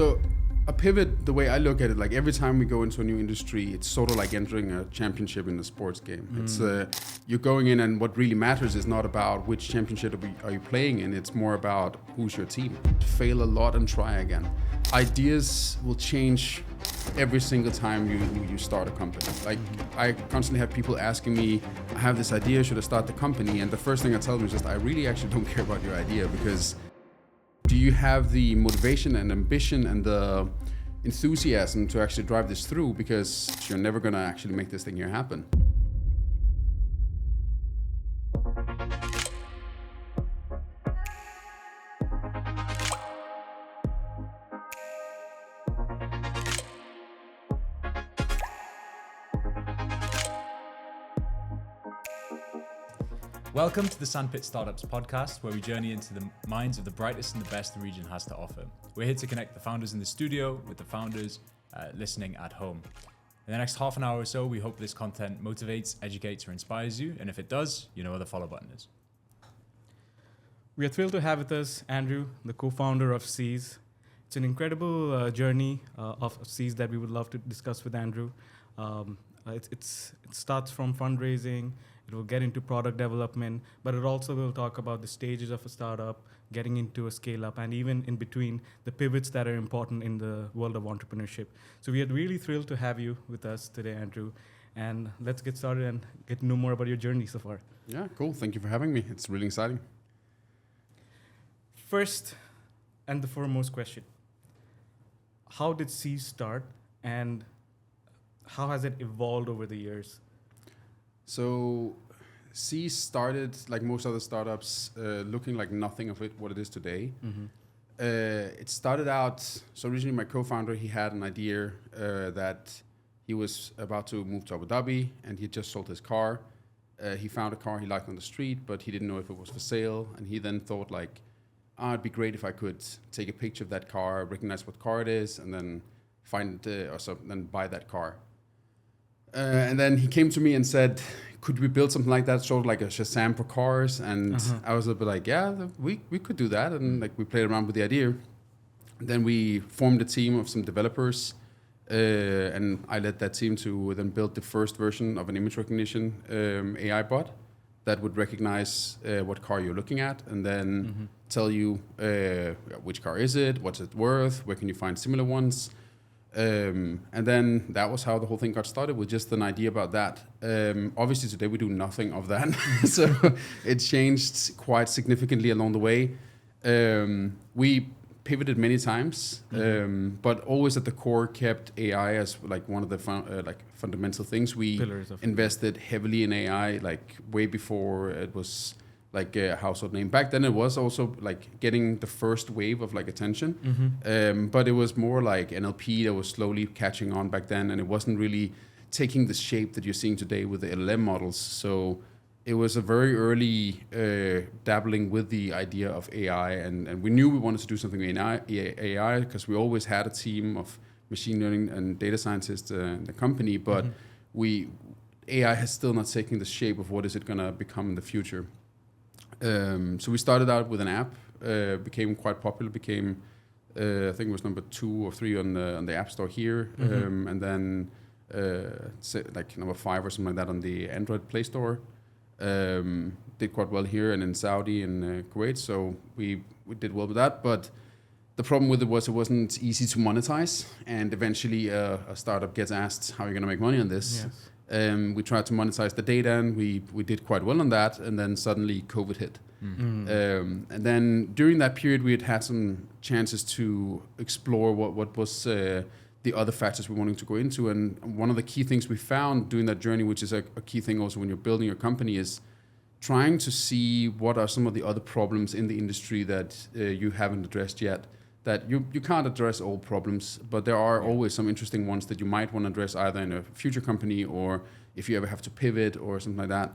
So a pivot, the way I look at it, like every time we go into a new industry, it's sort of like entering a championship in a sports game. It's you're going in, and what really matters is not about which championship are you playing in. It's more about who's your team. Fail a lot and try again. Ideas will change every single time you start a company. Like I constantly have people asking me, I have this idea, should I start the company? And the first thing I tell them is just, I really actually don't care about your idea, because do you have the motivation and ambition and the enthusiasm to actually drive this through? Because you're never gonna actually make this thing here happen. Welcome to the Sandpit Startups podcast, where we journey into the minds of the brightest and the best the region has to offer. We're here to connect the founders in the studio with the founders listening at home. In the next half an hour or so, we hope this content motivates, educates, or inspires you. And if it does, you know where the follow button is. We are thrilled to have with us Andrew, the co-founder of Seez. It's an incredible journey of Seez that we would love to discuss with Andrew. It starts from fundraising. It will get into product development, but it also will talk about the stages of a startup, getting into a scale-up, and even in between, the pivots that are important in the world of entrepreneurship. So we are really thrilled to have you with us today, Andrew. And let's get started and get to know more about your journey so far. Yeah, cool. Thank you for having me. It's really exciting. First and the foremost question, how did Seez start, and how has it evolved over the years? So Seez started, like most other startups, looking like nothing of it what it is today. It started out, so originally my co-founder, he had an idea that he was about to move to Abu Dhabi, and he had just sold his car. He found a car he liked on the street, but he didn't know if it was for sale. And he then thought like, it'd be great if I could take a picture of that car, recognize what car it is, and then then buy that car. And then he came to me and said, could we build something like that, sort of like a Shazam for cars? And I was a bit like, yeah, we could do that. And like we played around with the idea. And then we formed a team of some developers, and I led that team to then build the first version of an image recognition AI bot that would recognize what car you're looking at, and then tell you which car is it, what's it worth, where can you find similar ones. And then that was how the whole thing got started, with just an idea about that. Obviously today we do nothing of that. So it changed quite significantly along the way. We pivoted many times, but always at the core kept AI as like one of the fundamental things. We invested heavily in AI, like way before it was like a household name. Back then it was also like getting the first wave of like attention, but it was more like NLP that was slowly catching on back then, and it wasn't really taking the shape that you're seeing today with the LLM models. So it was a very early dabbling with the idea of AI, and we knew we wanted to do something in AI because we always had a team of machine learning and data scientists in the company, but AI has still not taken the shape of what is it going to become in the future. So we started out with an app, became quite popular, I think it was number 2 or 3 on the App Store here, and then like number 5 or something like that on the Android Play Store. Did quite well here and in Saudi and Kuwait, so we did well with that. But the problem with it wasn't easy to monetize, and eventually a startup gets asked, how are you going to make money on this? Yes. We tried to monetize the data, and we did quite well on that, and then suddenly COVID hit. And then during that period, we had some chances to explore what was the other factors we wanted to go into. And one of the key things we found during that journey, which is a key thing also when you're building your company, is trying to see what are some of the other problems in the industry that you haven't addressed yet. That you can't address all problems, but there are always some interesting ones that you might want to address either in a future company or if you ever have to pivot or something like that.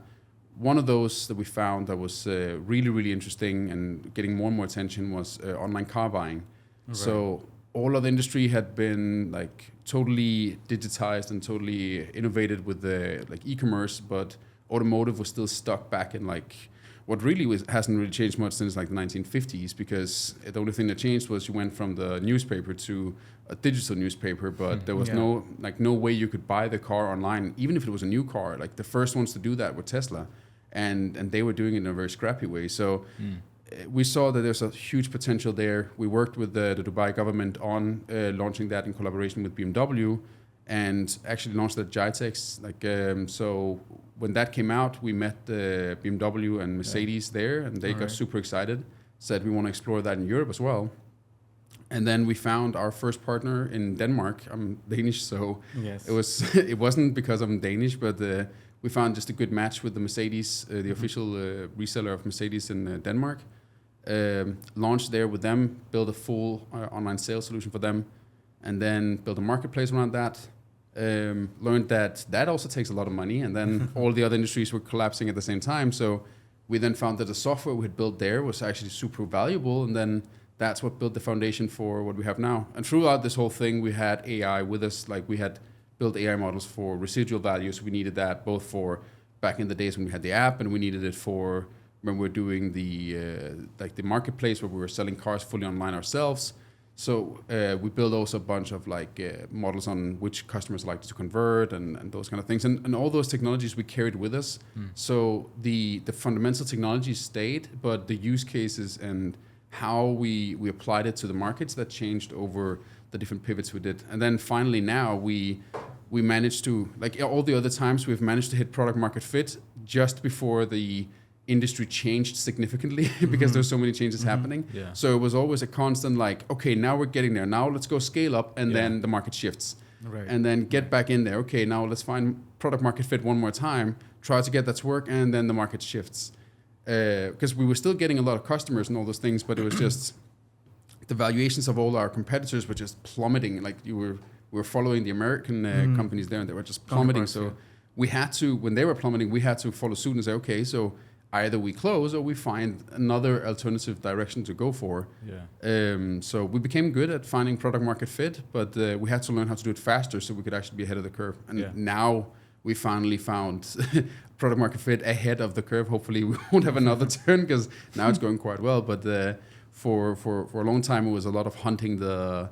One of those that we found that was really, really interesting and getting more and more attention was online car buying. Right. So all of the industry had been like totally digitized and totally innovated with the like e-commerce, but automotive was still stuck back in like what really hasn't really changed much since like the 1950s, because the only thing that changed was you went from the newspaper to a digital newspaper, but there was no way you could buy the car online, even if it was a new car. Like the first ones to do that were Tesla, and they were doing it in a very scrappy way. So we saw that there's a huge potential there. We worked with the Dubai government on launching that in collaboration with BMW, and actually launched at GITEX. So when that came out, we met BMW and Mercedes there, and they got super excited, said we want to explore that in Europe as well. And then we found our first partner in Denmark. I'm Danish, so it wasn't because I'm Danish, but we found just a good match with the Mercedes, the official reseller of Mercedes in Denmark. Launched there with them, built a full online sales solution for them, and then built a marketplace around that. Learned that also takes a lot of money, and then all the other industries were collapsing at the same time. So we then found that the software we had built there was actually super valuable, and then that's what built the foundation for what we have now. And throughout this whole thing, we had AI with us. Like we had built AI models for residual values. We needed that both for back in the days when we had the app, and we needed it for when we were doing the marketplace where we were selling cars fully online ourselves. So we built also a bunch of models on which customers like to convert and those kind of things. And all those technologies we carried with us. So the fundamental technology stayed, but the use cases and how we applied it to the markets, that changed over the different pivots we did. And then finally now we managed to, like all the other times, we've managed to hit product market fit just before the industry changed significantly because there's so many changes happening. Yeah. So it was always a constant okay, now we're getting there. Now let's go scale up, and then the market shifts. Right. And then get back in there. Okay, now let's find product market fit one more time, try to get that to work, and then the market shifts. Because we were still getting a lot of customers and all those things, but it was just the valuations of all our competitors were just plummeting. Like we were following the American companies there, and they were just plummeting. So we had to, when they were plummeting, we had to follow suit and say, okay, so either we close or we find another alternative direction to go for. Yeah. So we became good at finding product market fit, but we had to learn how to do it faster so we could actually be ahead of the curve. And now we finally found product market fit ahead of the curve. Hopefully we won't have another turn, because now it's going quite well. But for a long time, it was a lot of hunting the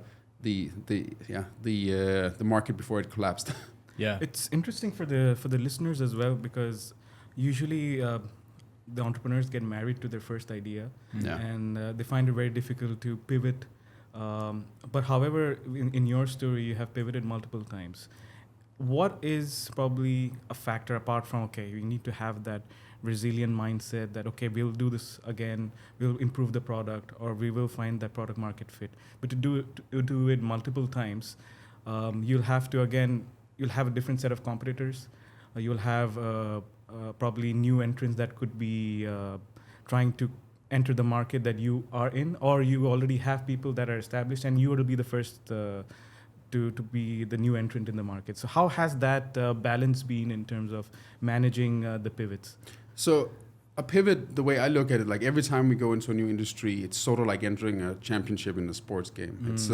market before it collapsed. Yeah, it's interesting for the listeners as well, because usually the entrepreneurs get married to their first idea, and they find it very difficult to pivot. But however, in your story, you have pivoted multiple times. What is probably a factor apart from, okay, you need to have that resilient mindset that, okay, we'll do this again, we'll improve the product, or we will find that product market fit. But to do it multiple times, you'll have a different set of competitors. You'll have probably new entrants that could be trying to enter the market that you are in, or you already have people that are established and you will be the first to be the new entrant in the market. So how has that balance been in terms of managing the pivots? So a pivot, the way I look at it, like every time we go into a new industry, it's sort of like entering a championship in a sports game. It's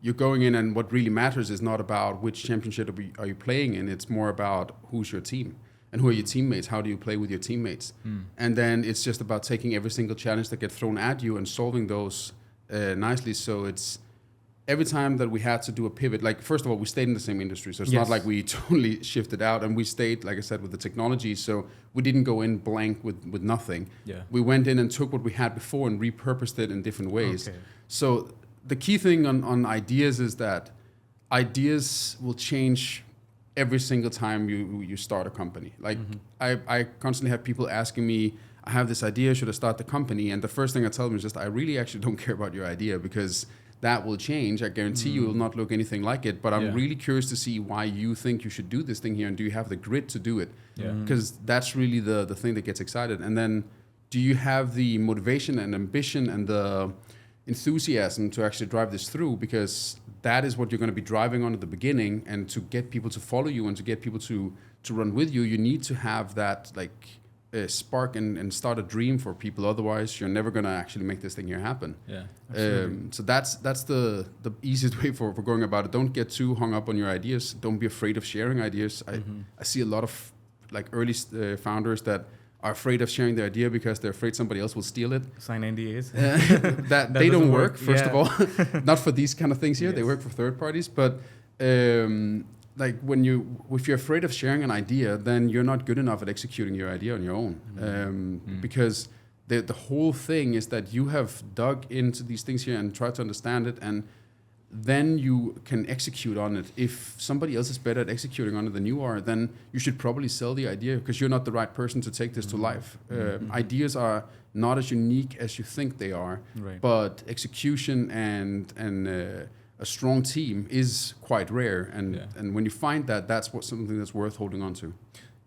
you're going in, and what really matters is not about which championship are you playing in. It's more about who's your team and who are your teammates. How do you play with your teammates? And then it's just about taking every single challenge that gets thrown at you and solving those nicely. So it's every time that we had to do a pivot, like first of all, we stayed in the same industry. So it's not like we totally shifted out, and we stayed, like I said, with the technology. So we didn't go in blank with nothing. Yeah. We went in and took what we had before and repurposed it in different ways. Okay. So the key thing on ideas is that ideas will change every single time you start a company. Like I constantly have people asking me, I have this idea, should I start the company? And the first thing I tell them is just, I really actually don't care about your idea, because that will change. I guarantee you will not look anything like it, but I'm really curious to see why you think you should do this thing here, and do you have the grit to do it? Because that's really the thing that gets excited. And then do you have the motivation and ambition and the enthusiasm to actually drive this through? Because that is what you're going to be driving on at the beginning, and to get people to follow you and to get people to run with you, you need to have that spark and start a dream for people. Otherwise, you're never going to actually make this thing here happen. So that's the easiest way for going about it. Don't get too hung up on your ideas. Don't be afraid of sharing ideas. I see a lot of early founders that are afraid of sharing their idea because they're afraid somebody else will steal it. Sign NDAs. That they don't work, first of all. Not for these kind of things here. Yes. They work for third parties. But like if you're afraid of sharing an idea, then you're not good enough at executing your idea on your own. Because the whole thing is that you have dug into these things here and tried to understand it, and then you can execute on it. If somebody else is better at executing on it than you are, then you should probably sell the idea because you're not the right person to take this to life. Ideas are not as unique as you think they are, Right. but execution and a strong team is quite rare. And when you find that, that's something that's worth holding on to.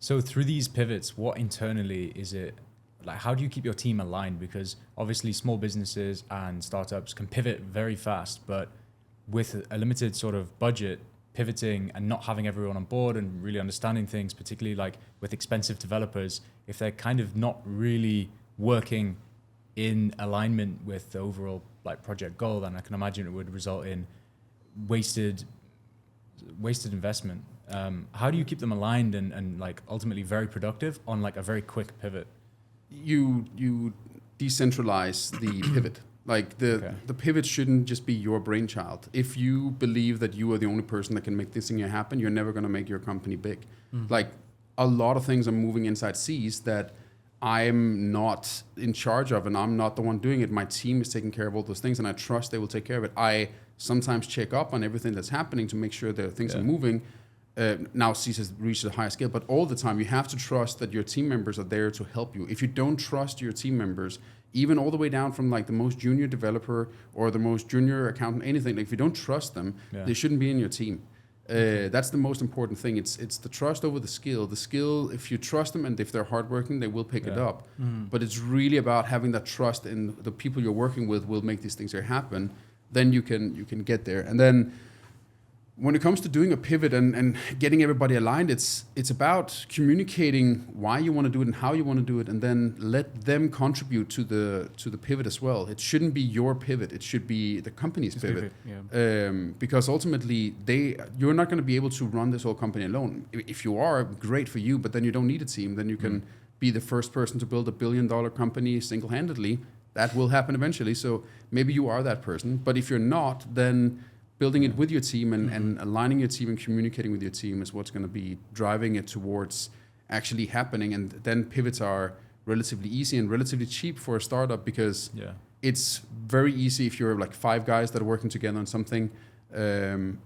So through these pivots, what internally is it, like how do you keep your team aligned? Because obviously small businesses and startups can pivot very fast, but with a limited sort of budget, pivoting and not having everyone on board and really understanding things, particularly like with expensive developers, if they're kind of not really working in alignment with the overall like project goal, then I can imagine it would result in wasted investment. How do you keep them aligned and like ultimately very productive on like a very quick pivot? You decentralize the pivot. Like the pivot shouldn't just be your brainchild. If you believe that you are the only person that can make this thing happen, you're never going to make your company big. Like a lot of things are moving inside Seez that I'm not in charge of, and I'm not the one doing it. My team is taking care of all those things, and I trust they will take care of it. I sometimes check up on everything that's happening to make sure that things are moving. Now Seez has reached a higher scale, but all the time you have to trust that your team members are there to help you. If you don't trust your team members, even all the way down from like the most junior developer or the most junior accountant, anything, like if you don't trust them, they shouldn't be in your team. That's the most important thing. It's the trust over the skill. The skill, if you trust them and if they're hardworking, they will pick it up. But it's really about having that trust in the people you're working with will make these things happen. Then you can get there. And then when it comes to doing a pivot and getting everybody aligned, it's about communicating why you want to do it and how you want to do it, and then let them contribute to the pivot as well. It shouldn't be your pivot; it should be the company's pivot. Because ultimately, you're not going to be able to run this whole company alone. If you are, great for you, but then you don't need a team. Then you can be the first person to build $1 billion company single-handedly. That will happen eventually. So maybe you are that person. But if you're not, then building it with your team and aligning your team and communicating with your team is what's going to be driving it towards actually happening. And then pivots are relatively easy and relatively cheap for a startup because it's very easy if you're like 5 guys that are working together on something.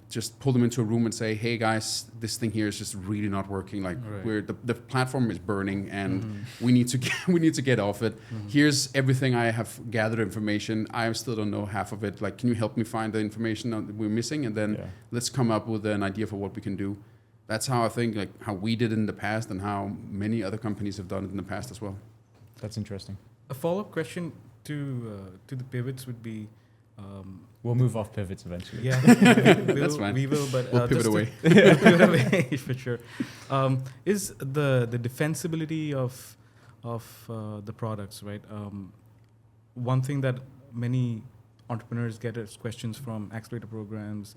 Just pull them into a room and say, hey guys, this thing here is just really not working. Like the platform is burning and we need to get off it. Here's everything I have gathered information. I still don't know half of it. Like, can you help me find the information that we're missing? And then let's come up with an idea for what we can do. That's how I think, like how we did it in the past and how many other companies have done it in the past as well. That's interesting. A follow-up question to the pivots would be, we'll move off pivots eventually. Yeah, that's fine. We will, but we'll pivot away. Pivot away for sure. Is the defensibility of the products, right? One thing that many entrepreneurs get as questions from accelerator programs,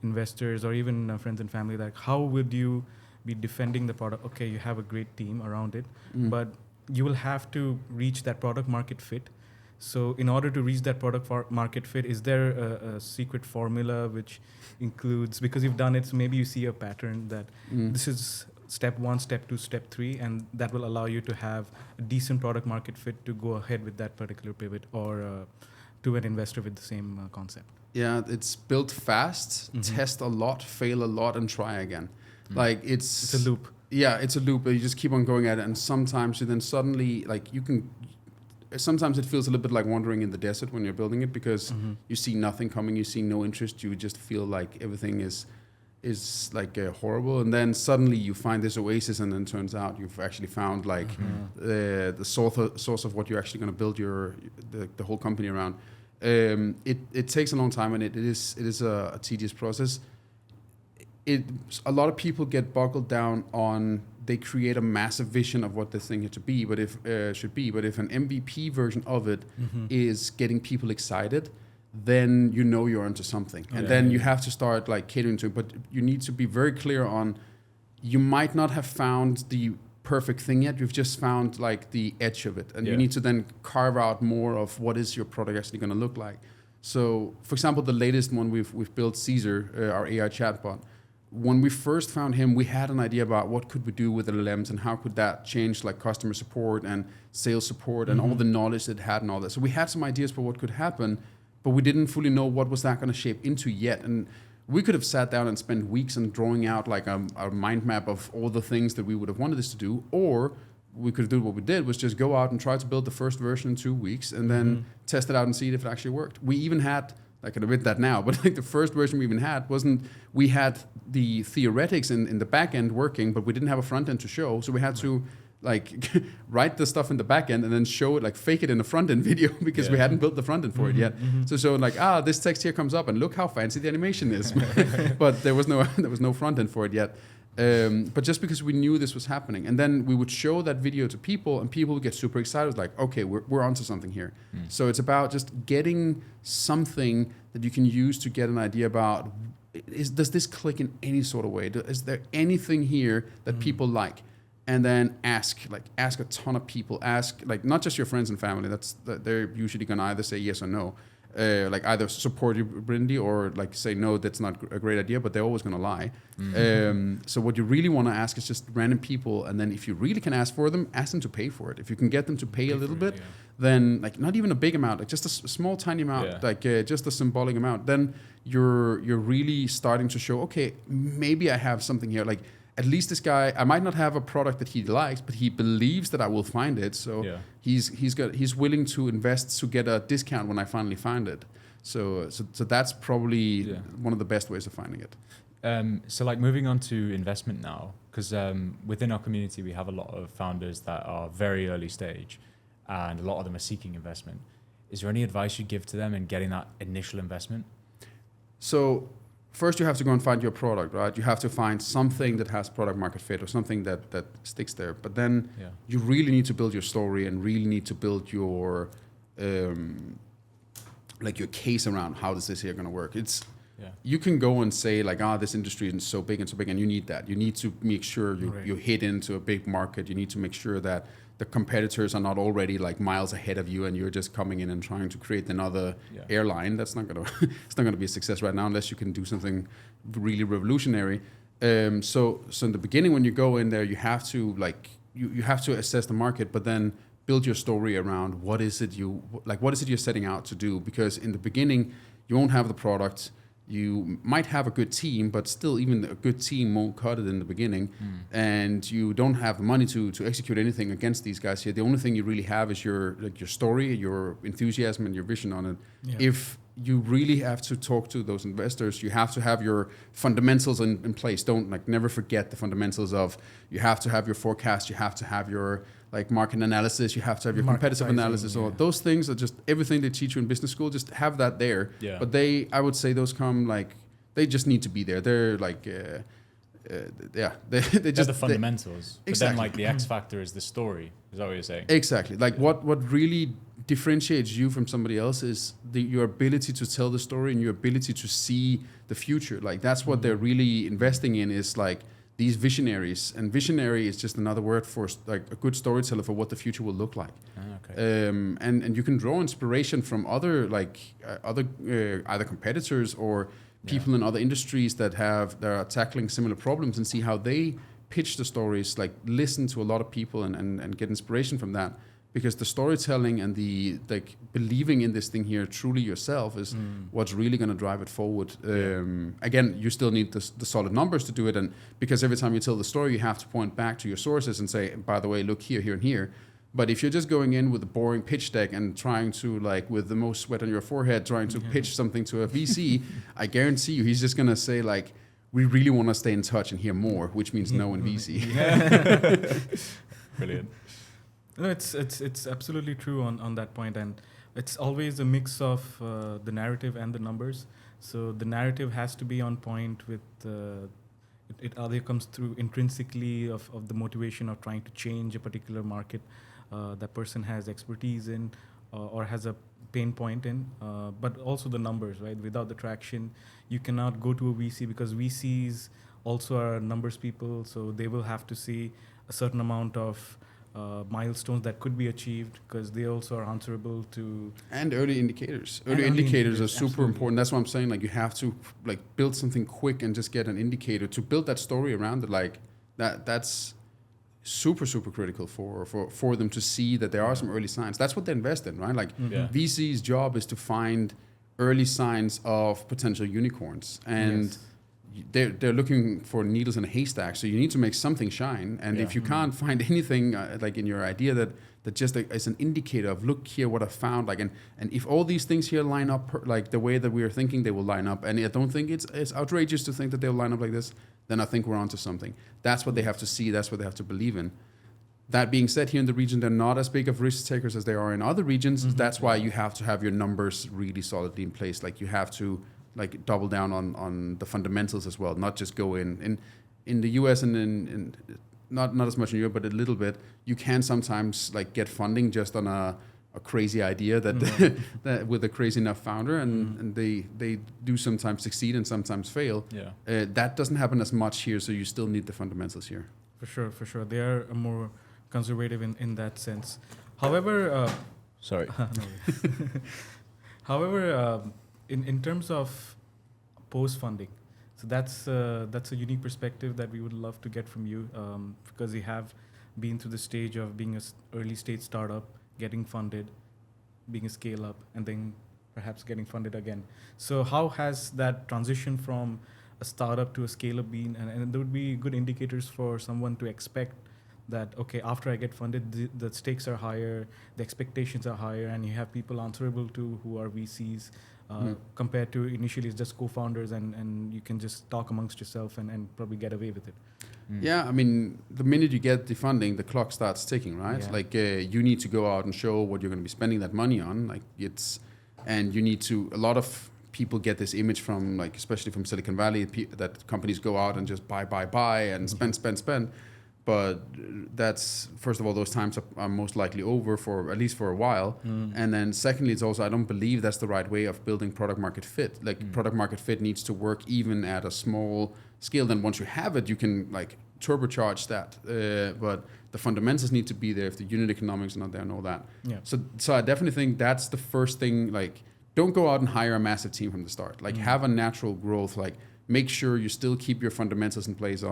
investors, or even friends and family, like how would you be defending the product? Okay, you have a great team around it, but you will have to reach that product market fit. So in order to reach that product market fit, is there a secret formula which includes, because you've done it, so maybe you see a pattern that this is step 1, step 2, step 3, and that will allow you to have a decent product market fit to go ahead with that particular pivot or to an investor with the same concept? Yeah, it's built fast, test a lot, fail a lot, and try again. Like it's a loop. Yeah, it's a loop. You just keep on going at it, and sometimes you then suddenly sometimes it feels a little bit like wandering in the desert when you're building it because you see nothing coming, you see no interest, you just feel like everything is like horrible, and then suddenly you find this oasis, and then turns out you've actually found like the source of what you're actually going to build the whole company around. It takes a long time, and it is a tedious process. A lot of people get boggled down on, they create a massive vision of what this thing should be, but if an MVP version of it is getting people excited, then you know you're onto something. And then you have to start like catering to it, but you need to be very clear on, you might not have found the perfect thing yet. You've just found like the edge of it, and you need to then carve out more of what is your product actually going to look like. So, for example, the latest one we've built, Caesar, our AI chatbot. When we first found him, we had an idea about what could we do with LLMs and how could that change like customer support and sales support and all the knowledge it had and all that. So we had some ideas for what could happen, but we didn't fully know what was that going to shape into yet. And we could have sat down and spent weeks on drawing out like a mind map of all the things that we would have wanted this to do, or we could do what we did was just go out and try to build the first version in 2 weeks and then test it out and see if it actually worked. We even had, I can admit that now, but like the first version we even had we had the theoretics in the back end working, but we didn't have a front end to show. So we had to like write the stuff in the back end and then show it, like fake it in a front end video because we hadn't built the front end for it yet. So like, this text here comes up and look how fancy the animation is. But there was no front end for it yet. But just because we knew this was happening, and then we would show that video to people and people would get super excited, like, okay, we're onto something here. So it's about just getting something that you can use to get an idea about, does this click in any sort of way? Is there anything here that people like? And then ask a ton of people, like not just your friends and family, they're usually gonna either say yes or no. Like either support you blindly or like say no, that's not a great idea, but they're always going to lie. So what you really want to ask is just random people, and then if you really can ask for them, ask them to pay for it. If you can get them to pay a little bit, then like not even a big amount, like just a small tiny amount, like just a symbolic amount, then you're really starting to show, okay, maybe I have something here. Like at least this guy, I might not have a product that he likes, but he believes that I will find it. So he's willing to invest to get a discount when I finally find it. So that's probably one of the best ways of finding it. So like moving on to investment now, because within our community we have a lot of founders that are very early stage, and a lot of them are seeking investment. Is there any advice you give to them in getting that initial investment? So first you have to go and find your product, right? You have to find something that has product market fit or something that sticks there. But then you really need to build your story and really need to build your like your case around how is this here going to work. You can go and say like, this industry is so big, and you need that. You need to make sure you hit into a big market. You need to make sure that the competitors are not already like miles ahead of you and you're just coming in and trying to create another airline. That's not gonna it's not gonna be a success right now unless you can do something really revolutionary. So in the beginning when you go in there, you have to like you have to assess the market, but then build your story around what is it you're setting out to do, because in the beginning you won't have the product. You might have a good team, but still even a good team won't cut it in the beginning. And you don't have the money to execute anything against these guys here. The only thing you really have is your story, your enthusiasm, and your vision on it. If you really have to talk to those investors, you have to have your fundamentals in place. Don't never forget the fundamentals of, you have to have your forecast, you have to have your market analysis, you have to have your competitive analysis. Or those things are just everything they teach you in business school. Just have that there. But I would say those come they just need to be there. They're they just the fundamentals. But then the X factor is the story. Is that what you're saying? Exactly. What really differentiates you from somebody else is your ability to tell the story and your ability to see the future. That's what they're really investing in, is these visionaries, and visionary is just another word for a good storyteller for what the future will look like. And you can draw inspiration from other either competitors or people in other industries that are tackling similar problems, and see how they pitch the stories. Listen to a lot of people and get inspiration from that. Because the storytelling and the believing in this thing here truly yourself is what's really going to drive it forward. Again, you still need the solid numbers to do it, and because every time you tell the story, you have to point back to your sources and say, by the way, look here, here, and here. But if you're just going in with a boring pitch deck and trying to with the most sweat on your forehead, trying to pitch something to a VC, I guarantee you, he's just going to say we really want to stay in touch and hear more, which means no in VC. Brilliant. No, it's absolutely true on that point, and it's always a mix of the narrative and the numbers. So the narrative has to be on point with it either comes through intrinsically of the motivation of trying to change a particular market that person has expertise in or has a pain point in, but also the numbers, right? Without the traction, you cannot go to a VC, because VCs also are numbers people, so they will have to see a a certain amount of milestones that could be achieved, because they also are answerable to. And early indicators. And Early early indicators are indicators, super absolutely. important. That's what I'm saying. Like you have to like build something quick and just get an indicator to build that story around it. Like that's super critical for them to see that there are some early signs. That's what they invest in, right? Like Yeah. VC's job is to find early signs of potential unicorns, and Yes. they're looking for needles in a haystack. So you need to make something shine, and if you can't find anything like in your idea that just is an indicator of, look here what I found, like, and if all these things here line up like the way that we are thinking they will line up, and I don't think it's outrageous to think that they'll line up like this, then I think we're onto something. That's what they have to see. That's what they have to believe in. That being said, here in the region, they're not as big of risk takers as they are in other regions. That's why you have to have your numbers really solidly in place. Like you have to like double down on the fundamentals as well, not just go in the US and in not as much in Europe, but a little bit. You can sometimes like get funding just on a crazy idea that, that with a crazy enough founder, and they do sometimes succeed and sometimes fail. Yeah. That doesn't happen as much here, so you still need the fundamentals here. For sure. They are more conservative in that sense. However, Sorry. however, in terms of post-funding, so that's a unique perspective that we would love to get from you, because you have been through the stage of being an early stage startup, getting funded, being a scale-up, and then perhaps getting funded again. So how has that transition from a startup to a scale-up been? And there would be good indicators for someone to expect that, okay, after I get funded, the stakes are higher, the expectations are higher, and you have people answerable to who are VCs, compared to initially it's just co-founders, and you can just talk amongst yourself and probably get away with it. Yeah, I mean, the minute you get the funding, the clock starts ticking, right? Yeah. Like you need to go out and show what you're going to be spending that money on. Like and you need to. A lot of people get this image from, like, especially from Silicon Valley, that companies go out and just buy and spend. But that's, first of all, those times are most likely over for at least for a while. And then secondly, it's also, I don't believe that's the right way of building product market fit. Like product market fit needs to work even at a small scale. Then once you have it, you can like turbocharge that. But the fundamentals need to be there if the unit economics are not there and all that. Yeah. So I definitely think that's the first thing. Like, don't go out and hire a massive team from the start. Like have a natural growth. Like make sure you still keep your fundamentals in place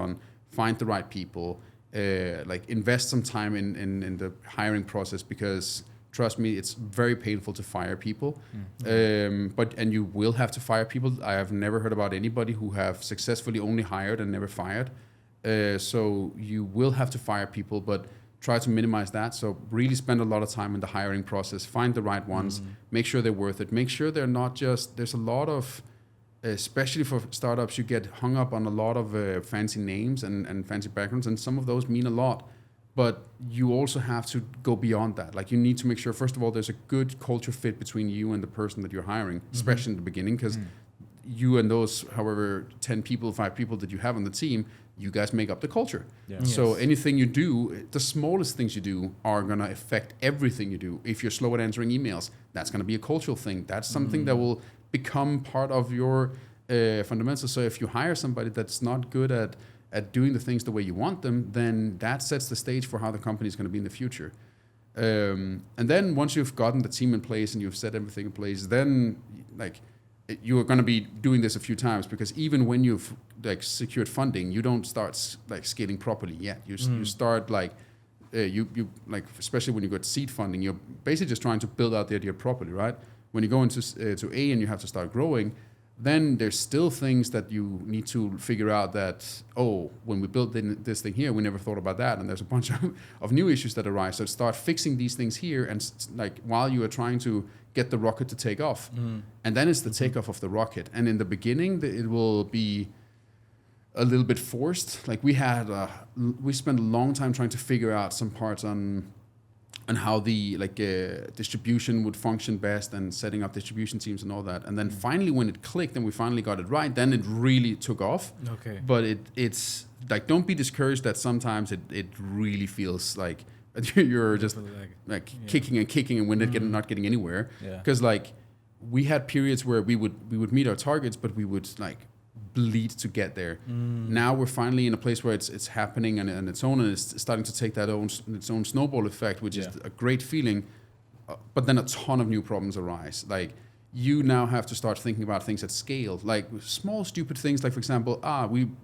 find the right people. Like invest some time in the hiring process, because trust me, it's very painful to fire people. And you will have to fire people. I have never heard about anybody who have successfully only hired and never fired. So you will have to fire people, but try to minimize that. So really spend a lot of time in the hiring process, find the right ones, make sure they're worth it, make sure they're not just, there's a lot of, especially for startups, you get hung up on a lot of fancy names and fancy backgrounds, and some of those mean a lot. But you also have to go beyond that. Like you need to make sure, first of all, there's a good culture fit between you and the person that you're hiring, especially in the beginning, because you and those, however, 10 people, 5 people that you have on the team, you guys make up the culture. Yeah. So Yes. anything you do, the smallest things you do are going to affect everything you do. If you're slow at answering emails, that's going to be a cultural thing. That's something that will become part of your fundamentals. So if you hire somebody that's not good at doing the things the way you want them, then that sets the stage for how the company is going to be in the future. And then once you've gotten the team in place and you've set everything in place, then like you are going to be doing this a few times, because even when you've like secured funding, you don't start like scaling properly yet. You start like you like, especially when you got seed funding, you're basically just trying to build out the idea properly, right? When you go into to A and you have to start growing, then there's still things that you need to figure out that, when we built this thing here, we never thought about that. And there's a bunch of new issues that arise. So start fixing these things here, and like while you are trying to get the rocket to take off. And then it's the takeoff of the rocket. And in the beginning, it will be a little bit forced. Like we spent a long time trying to figure out some parts on how the distribution would function best, and setting up distribution teams and all that. And then finally, when it clicked and we finally got it right, then it really took off. Okay. But it's like, don't be discouraged that sometimes it really feels like you're just like kicking and we're not getting anywhere. Yeah. Because like we had periods where we would meet our targets, but we would like bleed to get there. Now we're finally in a place where it's happening and its own, and it's starting to take that its own snowball effect, which is a great feeling. But then a ton of new problems arise. Like, you now have to start thinking about things at scale, like small stupid things, like for example,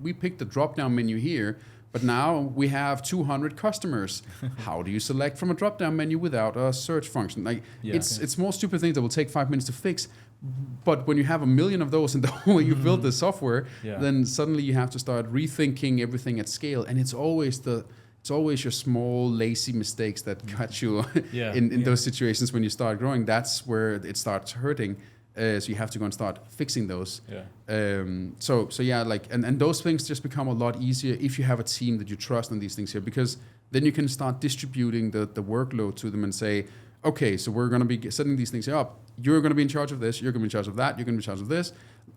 we picked the drop down menu here, but now we have 200 customers. How do you select from a drop down menu without a search function? Like, it's small stupid things that will take 5 minutes to fix. But when you have a million of those in the way you build the software, then suddenly you have to start rethinking everything at scale, and it's always your small lazy mistakes that catch you in those situations when you start growing. That's where it starts hurting. So you have to go and start fixing those. So like, and those things just become a lot easier if you have a team that you trust on these things here, because then you can start distributing the workload to them and say, okay, so we're going to be setting these things up. You're going to be in charge of this. You're going to be in charge of that. You're going to be in charge of this.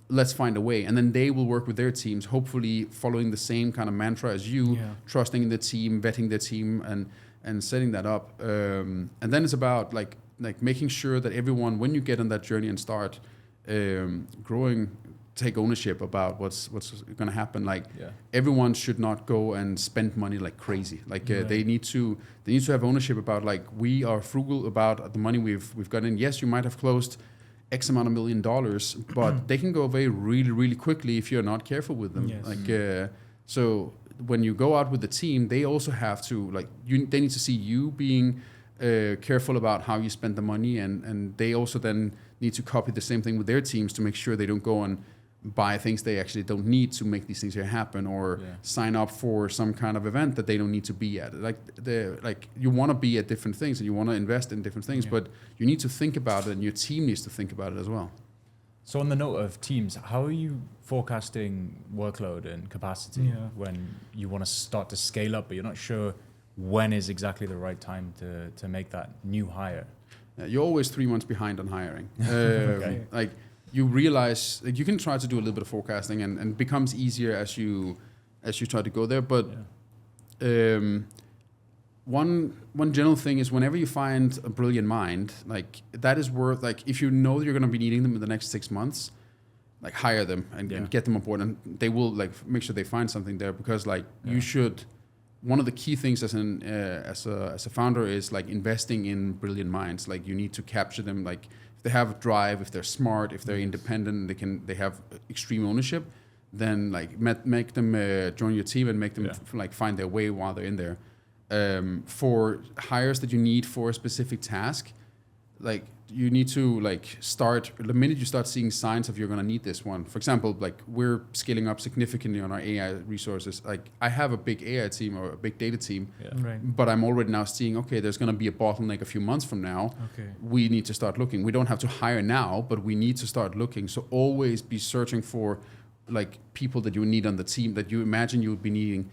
Let's find a way. And then they will work with their teams, hopefully following the same kind of mantra as you, trusting in the team, vetting the team, and setting that up. And then it's about like making sure that everyone, when you get on that journey and start growing, take ownership about what's going to happen. Like, everyone should not go and spend money like crazy. Like, they need to have ownership about, like, we are frugal about the money we've got in. Yes, you might have closed X amount of $1 million, but they can go away really, really quickly if you're not careful with them. Like, so when you go out with the team, they also have to, like, they need to see you being careful about how you spend the money, and they also then need to copy the same thing with their teams to make sure they don't go and buy things they actually don't need to make these things here happen, or sign up for some kind of event that they don't need to be at. Like you want to be at different things and you want to invest in different things, but you need to think about it, and your team needs to think about it as well. So on the note of teams, how are you forecasting workload and capacity when you want to start to scale up, but you're not sure when is exactly the right time to make that new hire? You're always 3 months behind on hiring. Like, you realize, like, you can try to do a little bit of forecasting, and becomes easier as you try to go there. But one general thing is, whenever you find a brilliant mind, like, that is worth, like, if you know you're going to be needing them in the next 6 months, like, hire them and get them on board, and they will, like, make sure they find something there, because, like, you should. One of the key things as a founder is, like, investing in brilliant minds. Like, you need to capture them. Like, if they have drive, if they're smart, if they're independent, they have extreme ownership, then, like, make them join your team and make them like find their way while they're in there. For hires that you need for a specific task, like, you need to, like, start the minute you start seeing signs of you're going to need this one. For example, like, we're scaling up significantly on our AI resources. Like, I have a big AI team or a big data team, but I'm already now seeing, okay, there's going to be a bottleneck a few months from now. We need to start looking. We don't have to hire now, but we need to start looking. So always be searching for, like, people that you need on the team that you imagine you would be needing.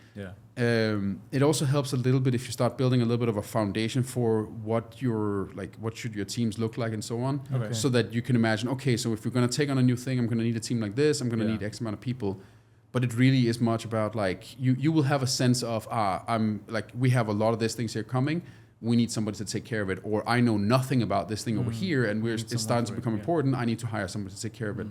It also helps a little bit if you start building a little bit of a foundation for what should your teams look like and so on, so that you can imagine, okay, so if we're going to take on a new thing, I'm going to need a team like this, I'm going to need X amount of people. But it really is much about, like, you will have a sense of, I'm, like, we have a lot of these things here coming, we need somebody to take care of it, or I know nothing about this thing over here, and it's starting to become important, I need to hire somebody to take care of it.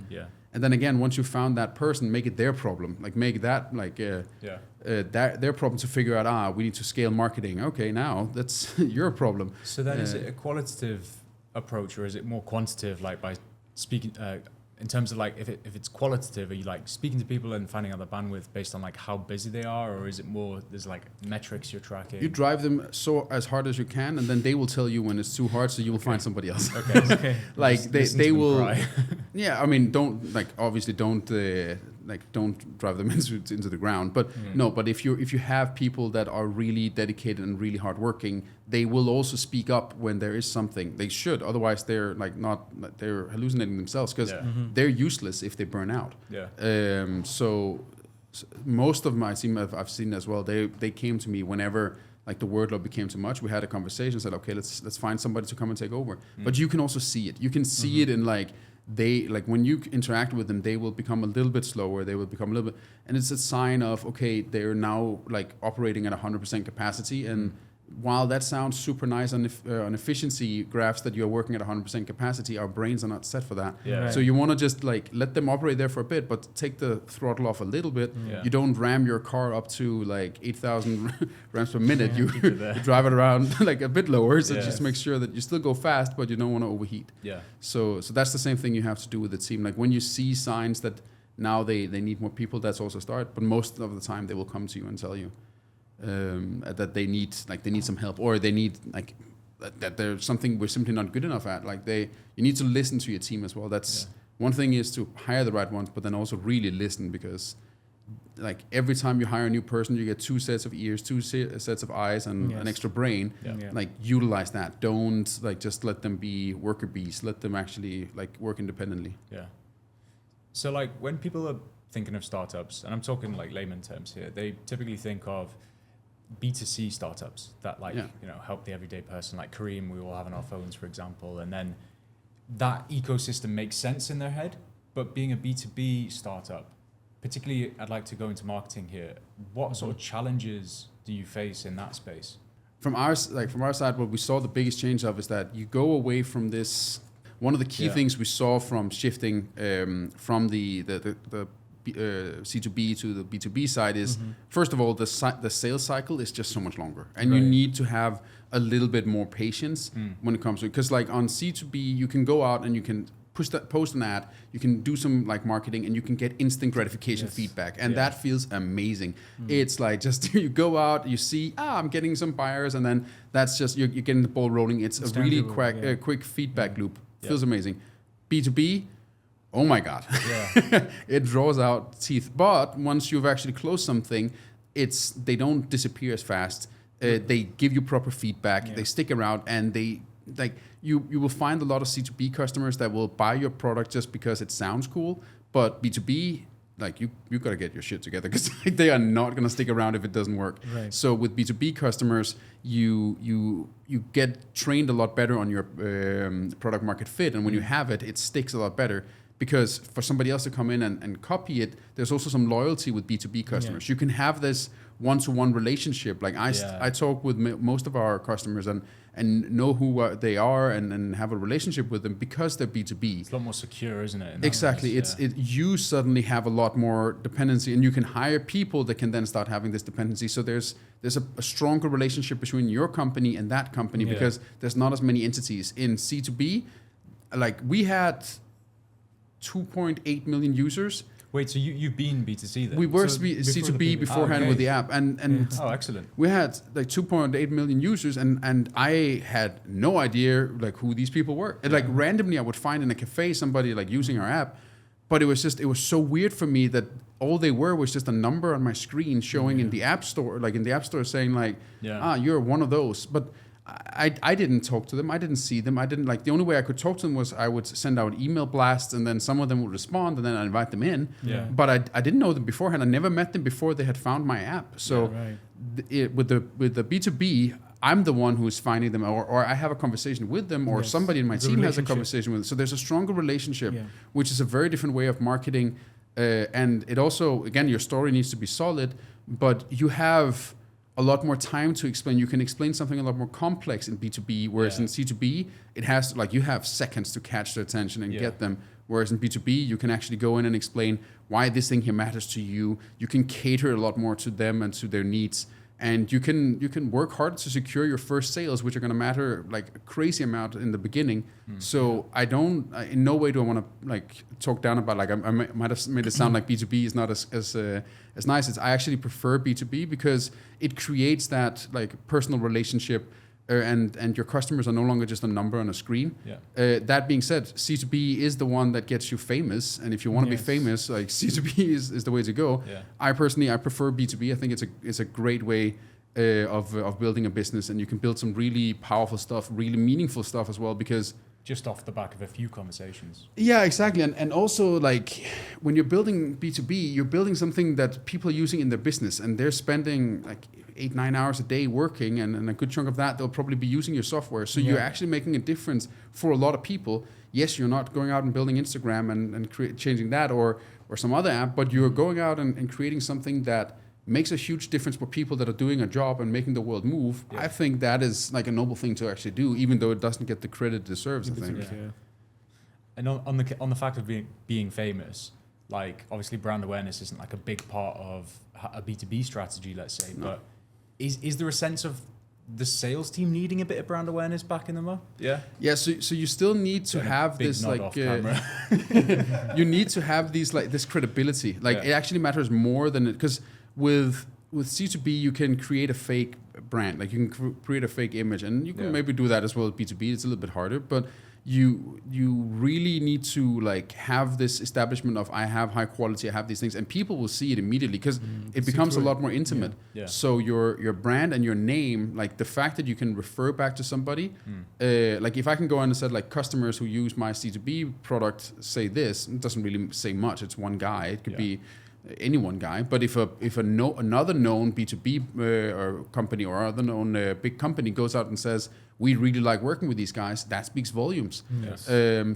And then again, once you found that person, make it their problem. Like, make that, like, their problem to figure out, we need to scale marketing. Okay, now that's your problem. So then is it a qualitative approach, or is it more quantitative, like by speaking, in terms of, like, if it's qualitative, are you, like, speaking to people and finding out the bandwidth based on, like, how busy they are, or is it more, there's, like, metrics you're tracking? You drive them as hard as you can, and then they will tell you when it's too hard, so you will find somebody else. Okay. Like, they will. Yeah, I mean, don't drive them into the ground. But no, but if you have people that are really dedicated and really hardworking, they will also speak up when there is something. They should, otherwise they're, like, they're hallucinating themselves, because they're useless if they burn out. So most of my team I've seen as well, they came to me whenever, like, the workload became too much. We had a conversation, said, okay, let's find somebody to come and take over. But you can also see it. You can see it in, like, they, like, when you interact with them, they will become a little bit slower. They will become a little bit, and it's a sign of, okay, they're now, like, operating at 100% capacity, and while that sounds super nice on efficiency graphs that you're working at 100% capacity, our brains are not set for that. Yeah. Right. So you want to just like let them operate there for a bit, but take the throttle off a little bit. Yeah. You don't ram your car up to like 8,000 rams per minute. Yeah. You, Keep it there. you drive it around like a bit lower, so Yeah. just make sure that you still go fast, but you don't want to overheat. Yeah. So that's the same thing you have to do with the team. Like when you see signs that now they need more people, that's also a start. But most of the time they will come to you and tell you that they need some help, or they need like that there's something we're simply not good enough at. Like you need to listen to your team as well. That's one thing is to hire the right ones, but then also really listen, because like every time you hire a new person, you get 2 sets of ears, 2 sets of eyes, and an extra brain. Yeah. Yeah. Like utilize that. Don't like just let them be worker bees. Let them actually like work independently. Yeah. So like when people are thinking of startups, and I'm talking like layman terms here, they typically think of B2C startups that like, help the everyday person, like Kareem, we all have on our phones, for example. And then that ecosystem makes sense in their head. But being a B2B startup, particularly I'd like to go into marketing here. What sort of challenges do you face in that space? From our side, what we saw the biggest change of is that you go away from this. One of the key things we saw from shifting from the C2B to the B2B side is, first of all, the sales cycle is just so much longer, and you need to have a little bit more patience when it comes to it. Because like on C2B, you can go out and you can post an ad, you can do some like marketing, and you can get instant gratification feedback, and that feels amazing. It's like just you go out, you see, I'm getting some buyers, and then that's just you're getting the ball rolling. It's a really quick feedback loop. Feels amazing. B2B, oh my God, it draws out teeth. But once you've actually closed something, they don't disappear as fast. They give you proper feedback. They stick around, and they like you will find a lot of C2B customers that will buy your product just because it sounds cool. But B2B, like you got to get your shit together, because like, they are not going to stick around if it doesn't work. Right. So with B2B customers, you get trained a lot better on your product market fit, and when you have it, it sticks a lot better. Because for somebody else to come in and copy it, there's also some loyalty with B2B customers. You can have this one-to-one relationship. Like I talk with most of our customers and know who they are and have a relationship with them because they're B2B. It's a lot more secure, isn't it? Exactly. You suddenly have a lot more dependency, and you can hire people that can then start having this dependency. So there's a stronger relationship between your company and that company, because there's not as many entities. In C2B, like we had 2.8 million users. Wait, so you've been B2C then? We were C2B beforehand with the app, and oh, excellent. We had like 2.8 million users, and I had no idea like who these people were. And like randomly, I would find in a cafe somebody like using our app, but it was so weird for me that all they were was just a number on my screen showing in the app store, saying like, you're one of those, but. I didn't talk to them. I didn't see them. I didn't like. The only way I could talk to them was I would send out email blasts, and then some of them would respond, and then I'd invite them in. Yeah. But I didn't know them beforehand. I never met them before they had found my app. So with the B2B, I'm the one who's finding them, or I have a conversation with them, or somebody in my team has a conversation with them. So there's a stronger relationship, which is a very different way of marketing. And it also, again, your story needs to be solid, but you have a lot more time to explain. You can explain something a lot more complex in B2B, whereas in C2B, it has to, like, you have seconds to catch their attention and get them. Whereas in B2B, you can actually go in and explain why this thing here matters to you. You can cater a lot more to them and to their needs. And you can work hard to secure your first sales, which are going to matter like a crazy amount in the beginning. So I don't, in no way do I want to like talk down about like I might have made it sound like B2B is not as nice as I actually prefer B2B because it creates that like personal relationship. And your customers are no longer just a number on a screen. That being said, C2B is the one that gets you famous, and if you want to be famous, like C2B is the way to go. I prefer B2B. I think it's a great way of building a business, and you can build some really powerful stuff, really meaningful stuff as well, because just off the back of a few conversations. Yeah, exactly. And also, like, when you're building B2B, you're building something that people are using in their business, and they're spending like 8-9 hours a day working, and a good chunk of that, they'll probably be using your software. So you're actually making a difference for a lot of people. Yes, you're not going out and building Instagram and changing that or some other app, but you're going out and creating something that makes a huge difference for people that are doing a job and making the world move, I think that is like a noble thing to actually do, even though it doesn't get the credit it deserves, I think. And on the fact of being famous, like obviously brand awareness isn't like a big part of a B2B strategy, let's say, but is there a sense of the sales team needing a bit of brand awareness backing them up? Yeah. So you still need to have this like you need to have these like this credibility. Like it actually matters more than it, because with C2B you can create a fake brand, like you can create a fake image, and you can maybe do that as well with B2B. It's a little bit harder, but you really need to like have this establishment of I have high quality, I have these things, and people will see it immediately because it becomes a lot more intimate. So your brand and your name, like the fact that you can refer back to somebody, like if I can go on and say like customers who use my C2B product say this, it doesn't really say much. It's one guy. It could be any one guy, but if another known B2B or company or other known big company goes out and says we really like working with these guys, that speaks volumes.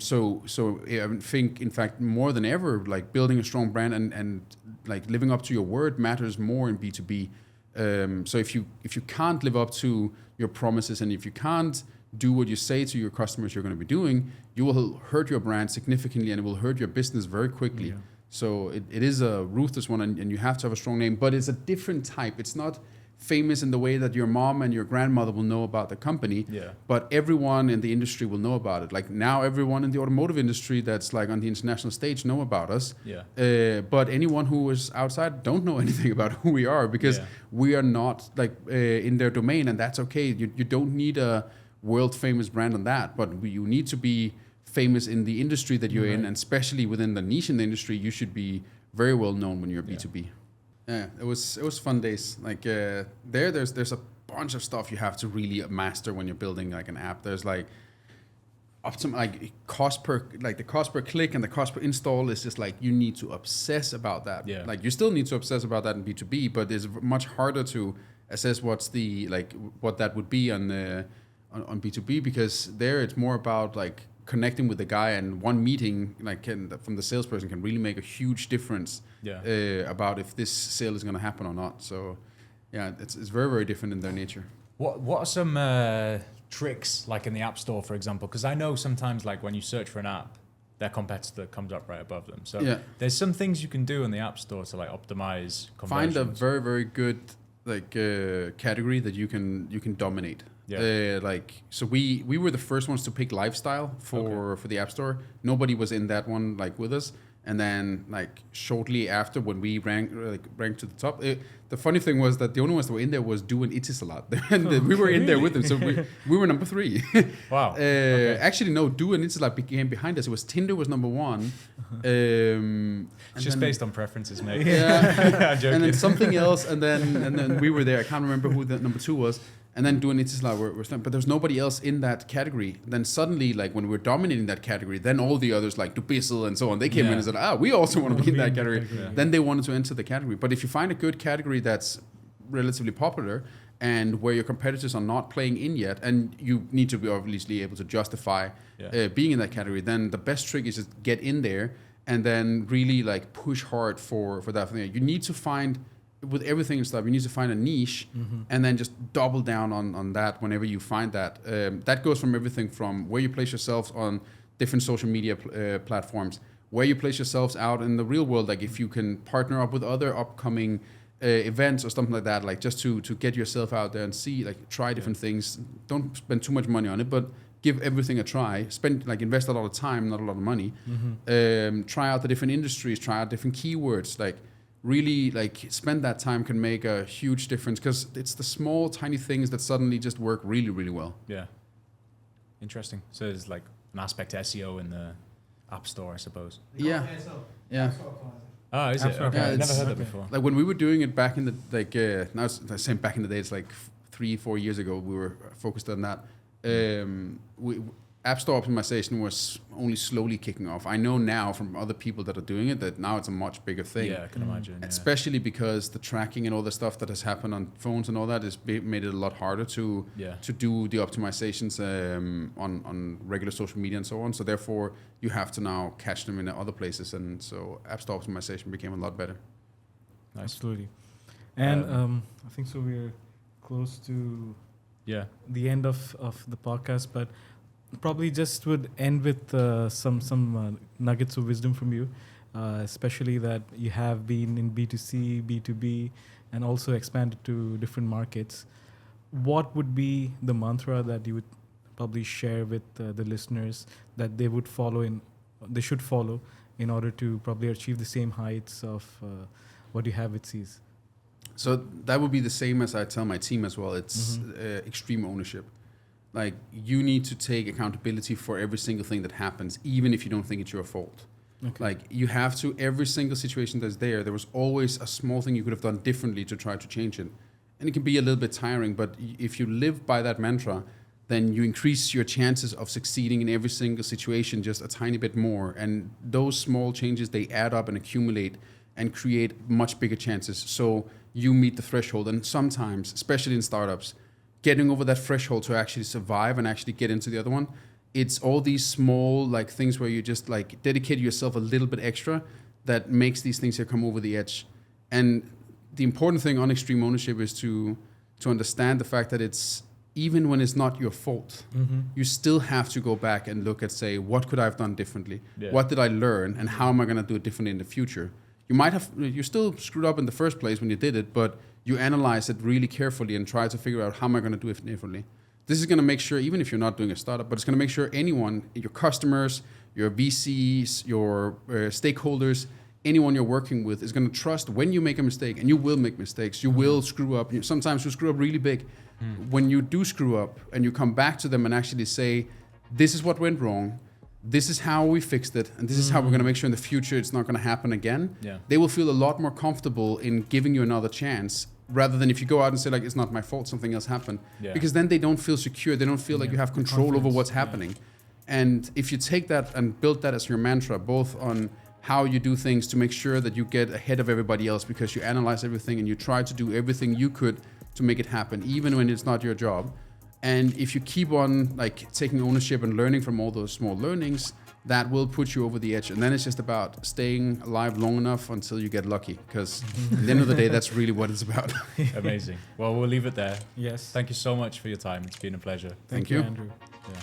So I think in fact more than ever, like building a strong brand and like living up to your word matters more in B2B. So if you can't live up to your promises, and if you can't do what you say to your customers you're going to be doing, you will hurt your brand significantly, and it will hurt your business very quickly. So it is a ruthless one, and you have to have a strong name, but it's a different type. It's not famous in the way that your mom and your grandmother will know about the company, but everyone in the industry will know about it. Like now everyone in the automotive industry that's like on the international stage know about us, but anyone who is outside don't know anything about who we are, because we are not like in their domain, and that's okay. You don't need a world famous brand on that, but you need to be famous in the industry that you're in, and especially within the niche in the industry, you should be very well known when you're B2B. Yeah, it was fun days. Like there's a bunch of stuff you have to really master when you're building like an app. There's like the cost per click and the cost per install is just like you need to obsess about that. Like you still need to obsess about that in B2B, but it's much harder to assess what that would be on B2B, because there it's more about like connecting with the guy, and one meeting from the salesperson can really make a huge difference about if this sale is going to happen or not. So it's very, very different in their nature. What are some tricks like in the App Store, for example? Because I know sometimes like when you search for an app, their competitor comes up right above them. So there's some things you can do in the App Store to like optimize conversions. Find a very, very good category that you can dominate. So we were the first ones to pick lifestyle for the App Store. Nobody was in that one like with us. And then like shortly after, when we ranked to the top, the funny thing was that the only ones that were in there was Do and Etisalat, and we were in there with them. So we were number 3. Wow. Actually, no, Do and Etisalat became behind us. It was Tinder was number 1. It's just based on preferences, mate. I'm joking. And then something else, and then we were there. I can't remember who the number 2 was. And then Do and Etisalat were but there was nobody else in that category. Then suddenly, like when we were dominating that category, then all the others like Dubizzle and so on, they came in and said, we also want to be in that category. Then they wanted to enter the category. But if you find a good category that's relatively popular and where your competitors are not playing in yet, and you need to be obviously able to justify being in that category, then the best trick is just get in there and then really like push hard for that thing. You need to find, with everything and stuff, you need to find a niche and then just double down on that whenever you find that. That goes from everything from where you place yourselves on different social media platforms, where you place yourselves out in the real world, like if you can partner up with other upcoming events or something like that, like just to get yourself out there and see, like try different things. Don't spend too much money on it, but give everything a try. Invest a lot of time, not a lot of money. Try out the different industries, try out different keywords, like really like spend that time can make a huge difference, because it's the small tiny things that suddenly just work really, really well. Interesting. So there's like an aspect to SEO in the App Store, I suppose. Yeah. Oh, is it? Okay. I've never heard that before. Like when we were doing it back in the now it's the same back in the day, it's like 3-4 years ago, we were focused on that. App Store optimization was only slowly kicking off. I know now from other people that are doing it that now it's a much bigger thing. Yeah, I can imagine. Especially because the tracking and all the stuff that has happened on phones and all that has made it a lot harder to do the optimizations on regular social media and so on. So therefore, you have to now catch them in other places. And so App Store optimization became a lot better. Nice. Absolutely. And I think so we're close to the end of the podcast, but probably just would end with some nuggets of wisdom from you, especially that you have been in B2C, B2B, and also expanded to different markets. What would be the mantra that you would probably share with the listeners that they should follow in order to probably achieve the same heights of what you have with Seez? So that would be the same as I tell my team as well. It's extreme ownership. Like, you need to take accountability for every single thing that happens, even if you don't think it's your fault. Okay. Like, you have to, every single situation that's there was always a small thing you could have done differently to try to change it. And it can be a little bit tiring, but if you live by that mantra, then you increase your chances of succeeding in every single situation just a tiny bit more. And those small changes, they add up and accumulate and create much bigger chances. So you meet the threshold. And sometimes, especially in startups, getting over that threshold to actually survive and actually get into the other one, it's all these small like things where you just like dedicate yourself a little bit extra that makes these things here come over the edge. And the important thing on extreme ownership is to understand the fact that it's, even when it's not your fault, you still have to go back and look at, say, what could I have done differently? Yeah. What did I learn? And how am I going to do it differently in the future? You still screwed up in the first place when you did it, but you analyze it really carefully and try to figure out how am I going to do it differently. This is going to make sure, even if you're not doing a startup, but it's going to make sure anyone, your customers, your VCs, your stakeholders, anyone you're working with is going to trust when you make a mistake, and you will make mistakes. You will screw up. Sometimes you screw up really big. When you do screw up and you come back to them and actually say, this is what went wrong, this is how we fixed it, and this is how we're going to make sure in the future it's not going to happen again, they will feel a lot more comfortable in giving you another chance, rather than if you go out and say, like, it's not my fault, something else happened. Because then they don't feel secure. They don't feel like you have control over what's happening. And if you take that and build that as your mantra, both on how you do things to make sure that you get ahead of everybody else because you analyze everything and you try to do everything you could to make it happen, even when it's not your job. And if you keep on like taking ownership and learning from all those small learnings, that will put you over the edge. And then it's just about staying alive long enough until you get lucky, because at the end of the day, that's really what it's about. Amazing. Well, we'll leave it there. Yes. Thank you so much for your time. It's been a pleasure. Thank you. Andrew. Yeah.